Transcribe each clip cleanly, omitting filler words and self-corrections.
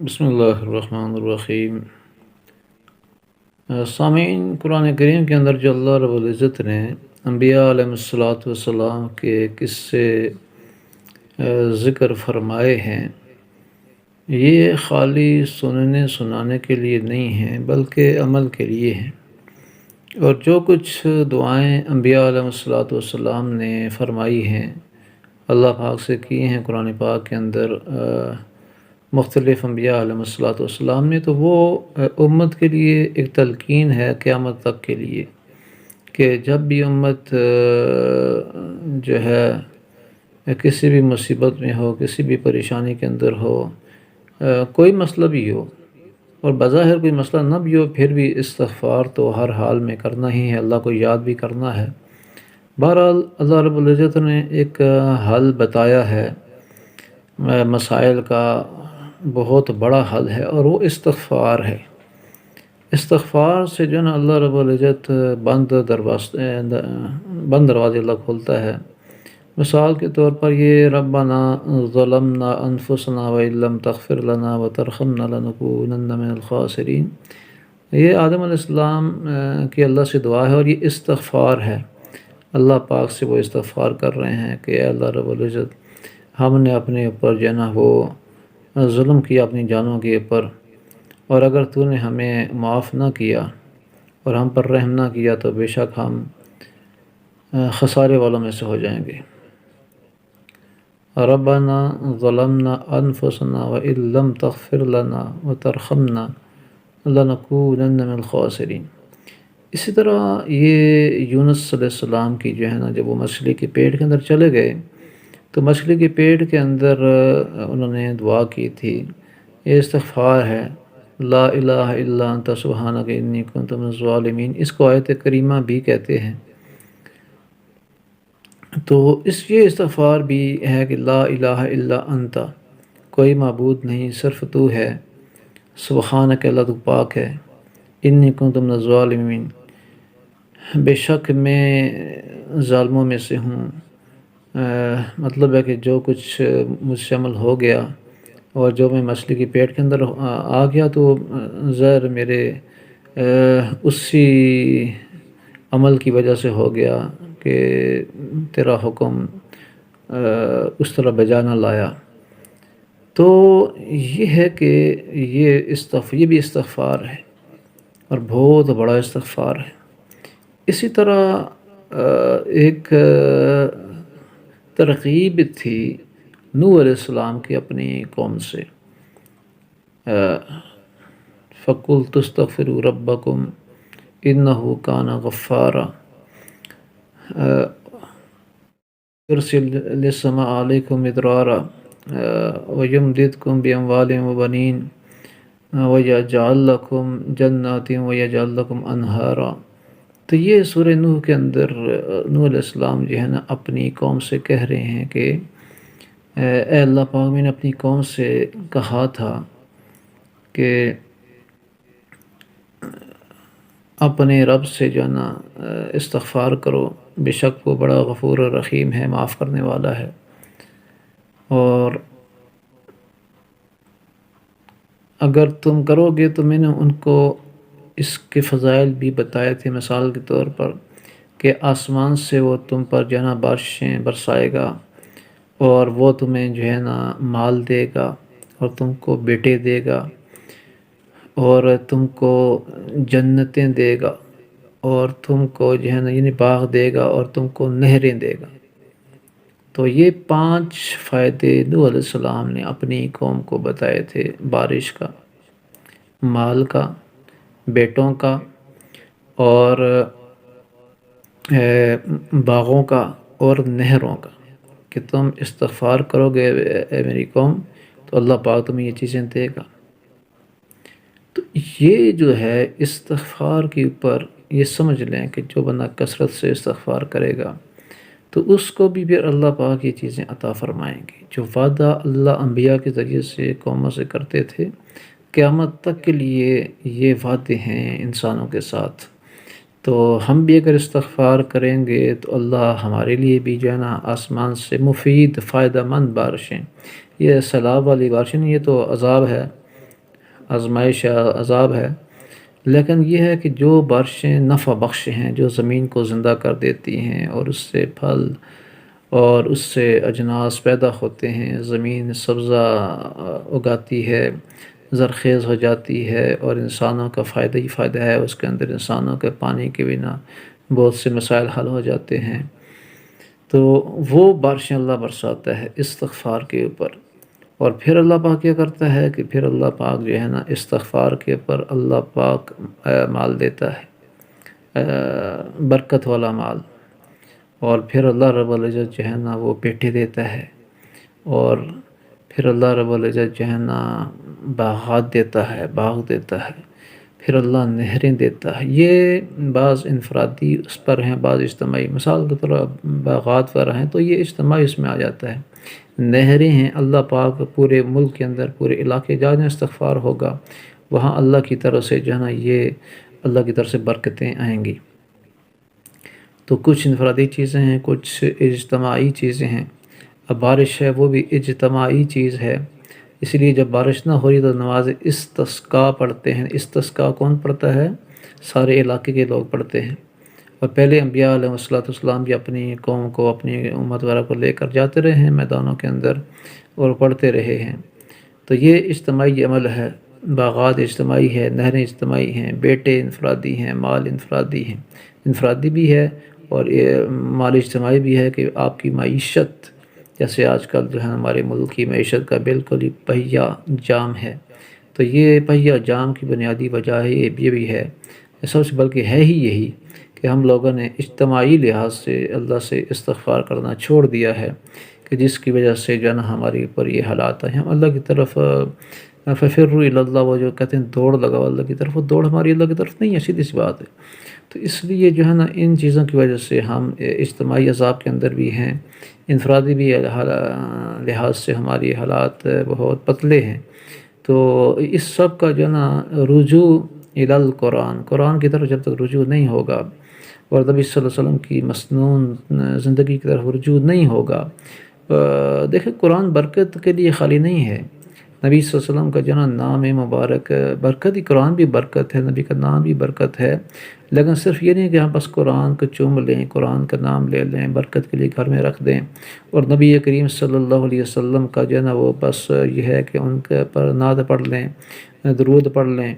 بسم اللہ الرحمن الرحیم۔ سامعین، قرآن کریم کے اندر جو اللہ رب العزت نے انبیاء علیہ والسلام کے قصے ذکر فرمائے ہیں، یہ خالی سننے سنانے کے لیے نہیں ہیں بلکہ عمل کے لیے ہیں۔ اور جو کچھ دعائیں انبیاء علیہ والسلام نے فرمائی ہیں، اللہ پاک سے کی ہیں قرآن پاک کے اندر مختلف انبیاء علیہ والسلام نے، تو وہ امت کے لیے ایک تلقین ہے قیامت تک کے لیے، کہ جب بھی امت جو ہے کسی بھی مصیبت میں ہو، کسی بھی پریشانی کے اندر ہو، کوئی مسئلہ بھی ہو، اور بظاہر کوئی مسئلہ نہ بھی ہو، پھر بھی استغفار تو ہر حال میں کرنا ہی ہے، اللہ کو یاد بھی کرنا ہے۔ بہرحال اللہ رب العزت نے ایک حل بتایا ہے مسائل کا، بہت بڑا حل ہے، اور وہ استغفار ہے۔ استغفار سے جو نا اللہ رب العزت بند دروازے اللہ کھولتا ہے۔ مثال کے طور پر یہ ربنا ظلمنا انفسنا وان لم تغفر لنا وترحمنا لنکونن من الخاسرین، یہ آدم علیہ السلام کی اللہ سے دعا ہے، اور یہ استغفار ہے۔ اللہ پاک سے وہ استغفار کر رہے ہیں کہ اے اللہ رب العزت، ہم نے اپنے اوپر جو ہے نا وہ ظلم کیا اپنی جانوں کے اوپر، اور اگر تو نے ہمیں معاف نہ کیا اور ہم پر رحم نہ کیا تو بے شک ہم خسارے والوں میں سے ہو جائیں گے۔ ربنا ظلمنا انفسنا وان لم تغفر لنا وترحمنا لنکونن من الخاسرین۔ اسی طرح یہ یونس علیہ السلام کی جو ہے نا، جب وہ مچھلی کے پیٹ کے اندر چلے گئے تو مچھلی کے پیٹ کے اندر انہوں نے دعا کی تھی، یہ استغفار ہے، لا الہ الا انت سبحانک انی کنت من الظالمین، اس کو آیت کریمہ بھی کہتے ہیں۔ تو یہ استغفار بھی ہے کہ لا الہ الا انت، کوئی معبود نہیں صرف تو ہے، سبحانک، اللہ تو پاک ہے، انی کنت من الظالمین، بے شک میں ظالموں میں سے ہوں۔ مطلب ہے کہ جو کچھ مجھ سے عمل ہو گیا اور جو میں مچھلی کے پیٹ کے اندر آ گیا، تو ظاہر میرے اسی عمل کی وجہ سے ہو گیا کہ تیرا حکم اس طرح بجا نہ لایا۔ تو یہ ہے کہ یہ بھی استغفار ہے، اور بہت بڑا استغفار ہے۔ اسی طرح ایک ترغیب تھی نوح علیہ السلام کی اپنی قوم سے، فَقُلْتُ اسْتَغْفِرُوا رَبَّكُمْ إِنَّهُ كَانَ غَفَّارًا يُرْسِلِ السَّمَاءَ عَلَيْكُمْ مِدْرَارًا وَيُمْدِدْكُمْ بِأَمْوَالٍ وَبَنِينَ وَيَجْعَلْ لَكُمْ جَنَّاتٍ وَيَجْعَلْ لَكُمْ أَنْهَارًا۔ تو یہ سورہ نوح کے اندر نوح علیہ السلام جو ہے نا اپنی قوم سے کہہ رہے ہیں کہ اے اللہ پاک، میں نے اپنی قوم سے کہا تھا کہ اپنے رب سے جو ہے نا استغفار کرو، بے شک وہ بڑا غفور و رحیم ہے، معاف کرنے والا ہے۔ اور اگر تم کرو گے تو میں نے ان کو اس کے فضائل بھی بتائے تھے، مثال کے طور پر کہ آسمان سے وہ تم پر جو ہے نا بارشیں برسائے گا، اور وہ تمہیں جو ہے نا مال دے گا، اور تم کو بیٹے دے گا، اور تم کو جنتیں دے گا، اور تم کو جو ہے نا یعنی باغ دے گا، اور تم کو نہریں دے گا۔ تو یہ 5 فائدے نوح علیہ السلام نے اپنی قوم کو بتائے تھے، بارش کا، مال کا، بیٹوں کا، اور باغوں کا، اور نہروں کا، کہ تم استغفار کرو گے اے میری قوم تو اللہ پاک تمہیں یہ چیزیں دے گا۔ تو یہ جو ہے استغفار کے اوپر یہ سمجھ لیں کہ جو بندہ کثرت سے استغفار کرے گا تو اس کو بھی پھر اللہ پاک یہ چیزیں عطا فرمائیں گے، جو وعدہ اللہ انبیاء کے ذریعے سے قوموں سے کرتے تھے، قیامت تک کے لیے یہ وعدے ہیں انسانوں کے ساتھ۔ تو ہم بھی اگر استغفار کریں گے تو اللہ ہمارے لیے بھی جو ہے نا آسمان سے مفید فائدہ مند بارشیں، یہ سیلاب والی بارشیں نہیں، یہ تو عذاب ہے، آزمائش عذاب ہے، لیکن یہ ہے کہ جو بارشیں نفع بخش ہیں، جو زمین کو زندہ کر دیتی ہیں اور اس سے پھل اور اس سے اجناس پیدا ہوتے ہیں، زمین سبزہ اگاتی ہے، زرخیز ہو جاتی ہے، اور انسانوں کا فائدہ ہی فائدہ ہے اس کے اندر، انسانوں کے پانی کے بنا بہت سے مسائل حل ہو جاتے ہیں، تو وہ بارشیں اللہ برساتا ہے استغفار کے اوپر۔ اور پھر اللہ پاک کیا کرتا ہے کہ پھر اللہ پاک جو ہے نا استغفار کے اوپر اللہ پاک مال دیتا ہے، برکت والا مال، اور پھر اللہ رب العزت جو ہے نا وہ بیٹے دیتا ہے، اور پھر اللہ رب العزت جو ہے نا باغات دیتا ہے، باغ دیتا ہے، پھر اللہ نہریں دیتا ہے۔ یہ بعض انفرادی اس پر ہیں، بعض اجتماعی، مثال کے طور پر باغات پر ہیں تو یہ اجتماعی اس میں آ جاتا ہے۔ نہریں ہیں، اللہ پاک پورے ملک کے اندر، پورے علاقے جہاں استغفار ہوگا وہاں اللہ کی طرف سے جو ہے نا یہ اللہ کی طرف سے برکتیں آئیں گی۔ تو کچھ انفرادی چیزیں ہیں، کچھ اجتماعی چیزیں ہیں۔ اب بارش ہے وہ بھی اجتماعی چیز ہے، اس لیے جب بارش نہ ہو رہی تو نماز استسقاء پڑھتے ہیں۔ استسقاء کون پڑھتا ہے؟ سارے علاقے کے لوگ پڑھتے ہیں، اور پہلے انبیاء علیہ السلام بھی اپنی قوم کو، اپنی امت وغیرہ کو لے کر جاتے رہے ہیں میدانوں کے اندر اور پڑھتے رہے ہیں۔ تو یہ اجتماعی عمل ہے، باغات اجتماعی ہے، نہریں اجتماعی ہیں، بیٹے انفرادی ہیں، مال انفرادی ہیں، انفرادی بھی ہے اور یہ مال اجتماعی بھی ہے کہ آپ کی معیشت، جیسے آج کل جو ہے ہمارے ملک کی معیشت کا بالکل ہی پہیہ جام ہے، تو یہ پہیہ جام کی بنیادی وجہ یہ بھی ہے، سب سے بلکہ ہے ہی یہی کہ ہم لوگوں نے اجتماعی لحاظ سے اللہ سے استغفار کرنا چھوڑ دیا ہے، کہ جس کی وجہ سے جو ہے نا ہمارے اوپر یہ حالات ہیں۔ ہم اللہ کی طرف ففروا الی اللہ، وہ جو کہتے ہیں دوڑ لگاؤ اللہ کی طرف، وہ دوڑ ہماری اللہ کی طرف نہیں ہے، سیدھی سی بات ہے۔ تو اس لیے جو ہے نا ان چیزوں کی وجہ سے ہم اجتماعی عذاب کے اندر بھی ہیں، انفرادی بھی لحاظ سے ہماری حالات بہت پتلے ہیں۔ تو اس سب کا جو ہے نا رجوع الی القرآن، قرآن کی طرف جب تک رجوع نہیں ہوگا، اور نبی صلی اللہ علیہ وسلم کی مسنون زندگی کی طرف رجوع نہیں ہوگا، دیکھیں قرآن برکت کے لیے خالی نہیں ہے، نبی صلی اللہ علیہ وسلم کا جو ہے نا نام مبارک برکت ہی، قرآن بھی برکت ہے، نبی کا نام بھی برکت ہے، لیکن صرف یہ نہیں کہ ہم بس قرآن کو چوم لیں، قرآن کا نام لے لیں، برکت کے لیے گھر میں رکھ دیں، اور نبی کریم صلی اللہ علیہ وسلم کا جو ہے نا وہ بس یہ ہے کہ ان کے پر نعت پڑھ لیں، درود پڑھ لیں،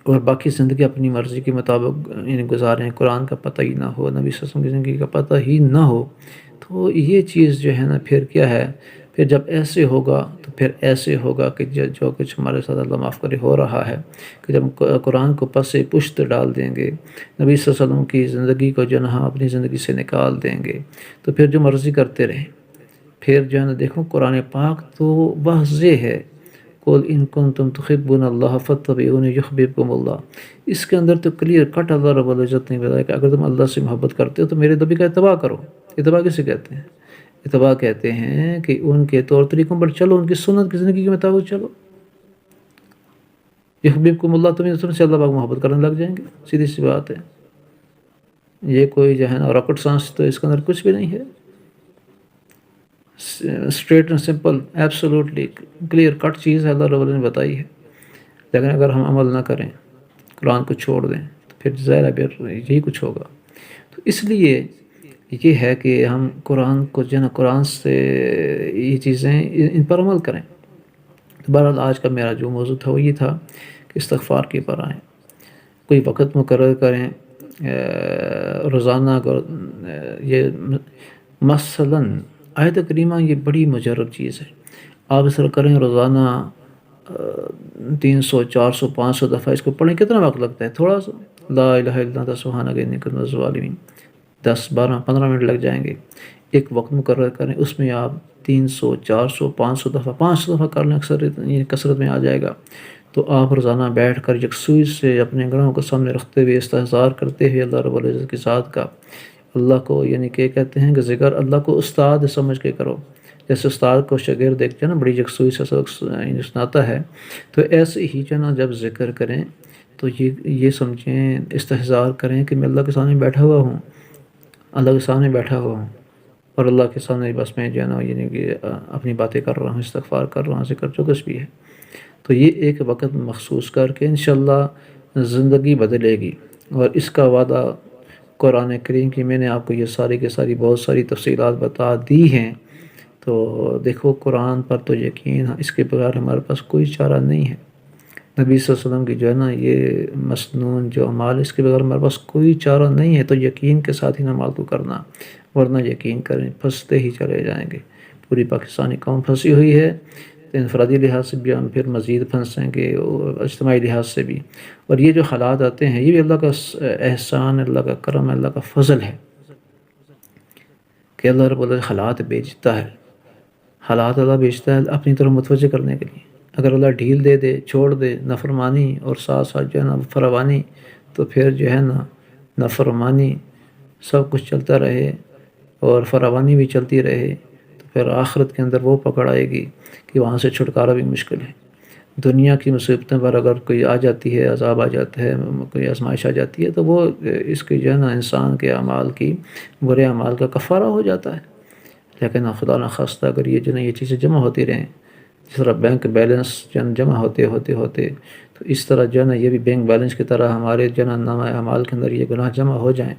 اور باقی زندگی اپنی مرضی کے مطابق گزاریں، قرآن کا پتہ ہی نہ ہو، نبی صلی اللہ علیہ وسلم کی زندگی کا پتہ ہی نہ ہو، تو یہ چیز جو ہے نا پھر کیا ہے، پھر جب ایسے ہوگا تو پھر ایسے ہوگا کہ جو کچھ ہمارے ساتھ اللہ معاف کرے ہو رہا ہے، کہ جب قرآن کو پس پشت ڈال دیں گے، نبی صلی اللہ علیہ وسلم کی زندگی کو جو ہے نا ہم اپنی زندگی سے نکال دیں گے، تو پھر جو مرضی کرتے رہیں، پھر جو ہے نا دیکھو قرآن پاک تو واضح ہے، قُلْ إِن كُنتُمْ تُحِبُّونَ اللَّهَ فَاتَّبِعُونِي يُحْبِبْكُمُ اللَّهُ، اس کے اندر تو کلیئر کٹ اللہ رب العزت نے بتایا کہ اگر تم اللہ سے محبت کرتے ہو تو میرے نبی کا اتباع کرو۔ اتباع کسے کہتے ہیں؟ اتباع کہتے ہیں کہ ان کے طور طریقوں پر چلو، ان کی سنت کی زندگی کے مطابق چلو۔ یحببکم اللہ، تم سے اللہ پاک محبت کرنے لگ جائیں گے، سیدھی سی بات ہے۔ یہ کوئی جو ہے نا راکٹ سائنس تو اس کے اندر کچھ بھی نہیں ہے، straight and simple, absolutely clear cut چیز ہے، اللہ رب العزت نے بتائی ہے۔ لیکن اگر ہم عمل نہ کریں، قرآن کو چھوڑ دیں، تو پھر ظاہر ہے پھر یہی کچھ ہوگا۔ تو اس لیے یہ ہے کہ ہم قرآن کو جو ہے نا قرآن سے یہ چیزیں ان پر عمل کریں۔ تو بہرحال آج کا میرا جو موضوع تھا وہ یہ تھا کہ استغفار کے پر آئیں، کوئی وقت مقرر کریں، روزانہ یہ مثلاً آیت کریمہ یہ بڑی مجرب چیز ہے، آپ اس طرح کریں روزانہ 300 400 500 دفعہ اس کو پڑھیں، کتنا وقت لگتا ہے؟ تھوڑا سا، لا الہ الا انت سبحانک انی کنت من الظالمین، 10 12 15 منٹ لگ جائیں گے۔ ایک وقت مقرر کریں، اس میں آپ 300 400 500 دفعہ 500 دفعہ کر لیں، اکثر یہ کثرت میں آ جائے گا۔ تو آپ روزانہ بیٹھ کر یکسوئی سے اپنے گناہوں کو سامنے رکھتے ہوئے، استحضار کرتے ہوئے اللہ رب العزت کی ذات کا، اللہ کو یعنی کہ کہتے ہیں کہ ذکر اللہ کو استاد سمجھ کے کرو، جیسے استاد کو شاگرد دیکھتے ہیں نا بڑی یکسوئی سے سبق سناتا ہے، تو ایسے ہی جو نا جب ذکر کریں تو یہ سمجھیں، استحضار کریں کہ میں اللہ کے سامنے بیٹھا ہوا ہوں، اللہ کے سامنے بیٹھا ہوا ہوں، اور اللہ کے سامنے بس میں جو ہے نا یعنی کہ اپنی باتیں کر رہا ہوں، استغفار کر رہا ہوں، ذکر جو کچھ بھی ہے۔ تو یہ ایک وقت مخصوص کر کے انشاءاللہ زندگی بدلے گی، اور اس کا وعدہ قرآن کریم کی میں نے آپ کو یہ ساری کے ساری بہت ساری تفصیلات بتا دی ہیں۔ تو دیکھو قرآن پر تو یقین، اس کے بغیر ہمارے پاس کوئی چارہ نہیں ہے۔ نبی صلی اللہ علیہ وسلم کی جو ہے نا یہ مسنون جو اعمال، اس کے بغیر ہمارے پاس کوئی چارہ نہیں ہے، تو یقین کے ساتھ ہی اعمال کو کرنا، ورنہ یقین کریں پھنستے ہی چلے جائیں گے۔ پوری پاکستانی قوم پھنسی ہوئی ہے، تو انفرادی لحاظ سے بھی ہم پھر مزید پھنسیں گے، اور اجتماعی لحاظ سے بھی۔ اور یہ جو حالات آتے ہیں یہ بھی اللہ کا احسان، اللہ کا کرم، اللہ کا فضل ہے کہ اللہ رب العزت حالات بیچتا ہے، حالات اللہ بیچتا ہے اپنی طرف متوجہ کرنے کے لیے۔ اگر اللہ ڈھیل دے دے، چھوڑ دے نافرمانی اور ساتھ ساتھ جو ہے نا فراوانی، تو پھر جو ہے نا نافرمانی سب کچھ چلتا رہے اور فراوانی بھی چلتی رہے، تو پھر آخرت کے اندر وہ پکڑ آئے گی کہ وہاں سے چھٹکارا بھی مشکل ہے۔ دنیا کی مصیبتیں پر اگر کوئی آ جاتی ہے، عذاب آ جاتا ہے، کوئی آزمائش آ جاتی ہے، تو وہ اس کی جو ہے نا انسان کے اعمال کی، برے اعمال کا کفارہ ہو جاتا ہے۔ لیکن خدا نخواستہ اگر یہ جو ہے یہ چیزیں جمع ہوتی رہیں، جس طرح بینک بیلنس جمع ہوتے تو اس طرح جو ہے نا یہ بھی بینک بیلنس کی طرح ہمارے جو ہے نا نامہ اعمال کے اندر یہ گناہ جمع ہو جائیں،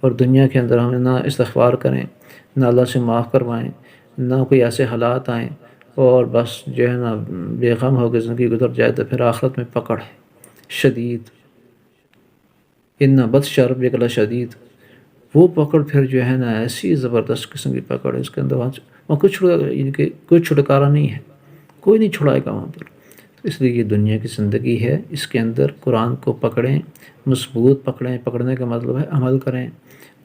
اور دنیا کے اندر ہم نہ استغفار کریں، نہ اللہ سے معاف کروائیں، نہ کوئی ایسے حالات آئیں، اور بس جو ہے نا بے غم ہو کے زندگی گزر جائے، تو پھر آخرت میں پکڑ ہے شدید، ان بطش ربک لشدید۔ وہ پکڑ پھر جو ہے نا ایسی زبردست قسم کی پکڑ ہے، اس کے اندر وہاں کوئی چھٹکارا نہیں ہے، کوئی نہیں چھڑائے گا وہاں پر۔ تو اس لیے یہ دنیا کی زندگی ہے، اس کے اندر قرآن کو پکڑیں، مضبوط پکڑیں، پکڑنے کا مطلب ہے عمل کریں۔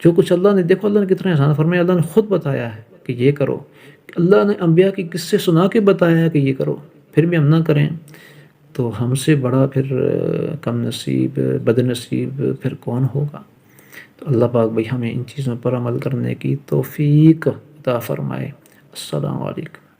جو کچھ اللہ نے، دیکھو اللہ نے کتنا احسان فرمایا، اللہ نے خود بتایا ہے کہ یہ کرو، اللہ نے انبیاء کی قصے سنا کے بتایا ہے کہ یہ کرو، پھر بھی ہم نہ کریں، تو ہم سے بڑا پھر کم نصیب، بد نصیب پھر کون ہوگا؟ تو اللہ پاک بھائی ہمیں ان چیزوں پر عمل کرنے کی توفیق عطا فرمائے۔ السلام علیکم۔